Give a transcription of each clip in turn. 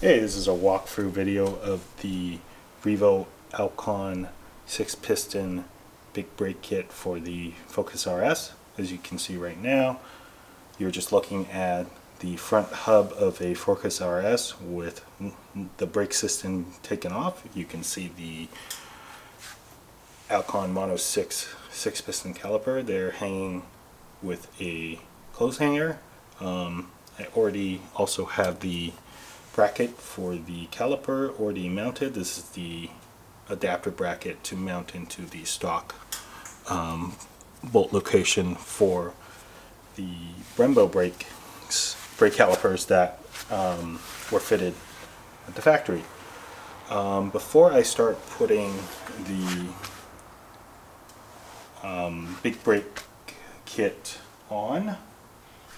Hey, this is a walkthrough video of the Revo Alcon 6-piston big brake kit for the Focus RS. As you can see right now, you're just looking at the front hub of a Focus RS with the brake system taken off. You can see the Alcon Mono 6-piston caliper. They're hanging with a clothes hanger. I already also have the bracket for the caliper already mounted. This is the adapter bracket to mount into the stock bolt location for the Brembo brake calipers that were fitted at the factory. Before I start putting the big brake kit on,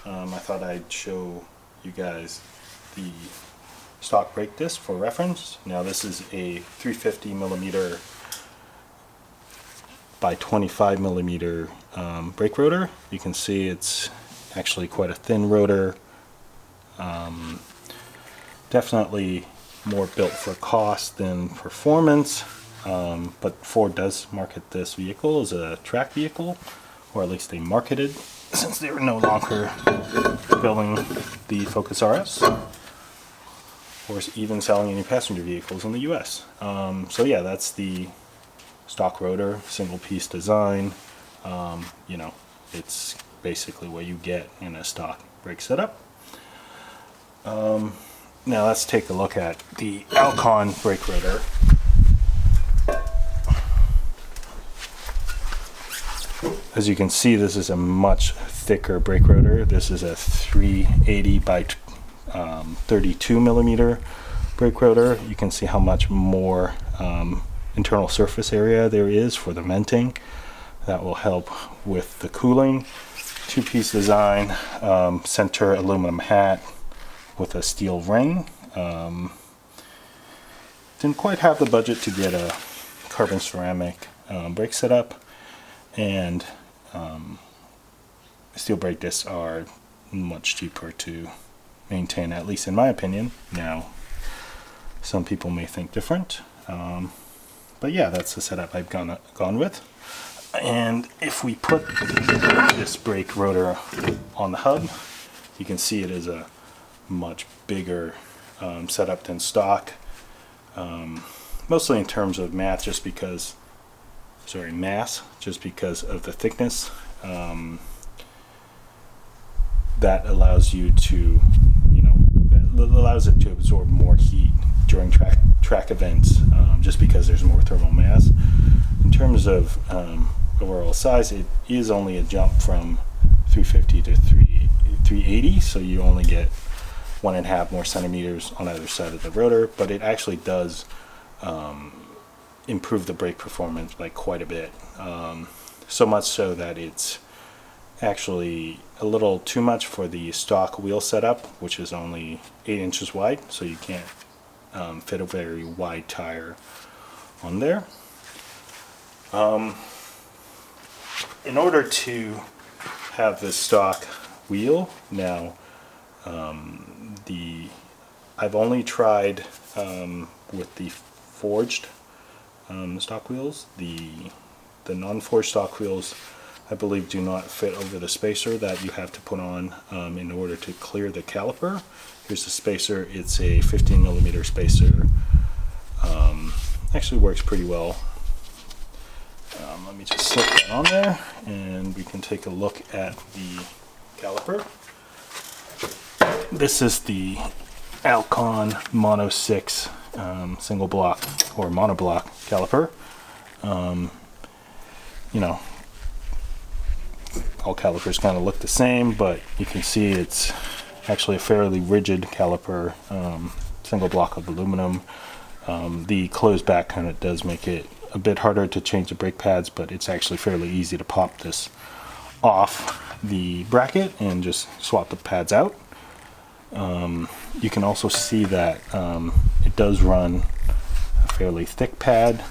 I thought I'd show you guys the stock brake disc for reference. Now this is a 350mm by 25mm brake rotor. You can see it's actually quite a thin rotor. Definitely more built for cost than performance, but Ford does market this vehicle as a track vehicle, or at least they marketed, since they were no longer building the Focus RS or even selling any passenger vehicles in the US. So yeah, that's the stock rotor, single piece design. You know, it's basically what you get in a stock brake setup. Now let's take a look at the Alcon brake rotor. As you can see, this is a much thicker brake rotor. This is a 380 by 32mm brake rotor. You can see how much more internal surface area there is for the venting. That will help with the cooling. Two-piece design, center aluminum hat with a steel ring. Didn't quite have the budget to get a carbon ceramic brake setup, and steel brake discs are much cheaper to maintain, at least in my opinion. Now, some people may think different, but yeah, that's the setup I've gone with. And if we put this brake rotor on the hub, you can see it is a much bigger setup than stock, mostly in terms of mass, just because of the thickness. That allows you to, allows it to absorb more heat during track events, just because there's more thermal mass. In terms of overall size, it is only a jump from 350 to 380, so you only get 1.5 more centimeters on either side of the rotor, but it actually does improve the brake performance by quite a bit. So much so that it's actually a little too much for the stock wheel setup, which is only 8 inches wide, so you can't fit a very wide tire on there. In order to have this stock wheel, now I've only tried with the forged stock wheels. The non-forged stock wheels, I believe, do not fit over the spacer that you have to put on in order to clear the caliper. Here's the spacer. It's a 15mm spacer. Actually works pretty well. Let me just slip that on there, and we can take a look at the caliper. This is the Alcon Mono 6 single block or monoblock caliper. All calipers kind of look the same, but you can see it's actually a fairly rigid caliper, single block of aluminum. The closed back kind of does make it a bit harder to change the brake pads, but it's actually fairly easy to pop this off the bracket and just swap the pads out. You can also see that it does run a fairly thick pad.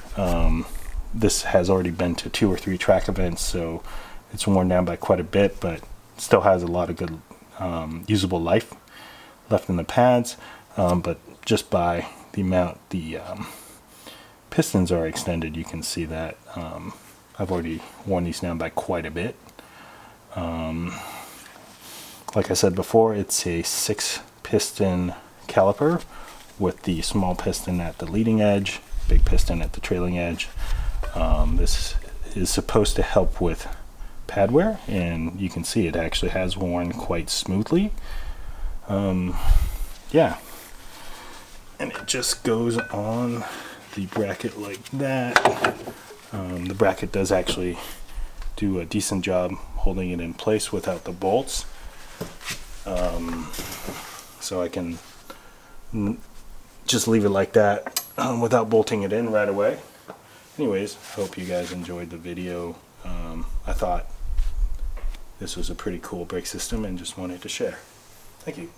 This has already been to 2 or 3 track events, so it's worn down by quite a bit, but still has a lot of good usable life left in the pads. but just by the amount the pistons are extended, you can see that I've already worn these down by quite a bit. Like I said before, it's a 6-piston caliper with the small piston at the leading edge, big piston at the trailing edge. This is supposed to help with pad wear, and you can see it actually has worn quite smoothly. Yeah, and it just goes on the bracket like that. The bracket does actually do a decent job holding it in place without the bolts. So I can just leave it like that without bolting it in right away. Anyways, hope you guys enjoyed the video. I thought this was a pretty cool brake system and just wanted to share. Thank you.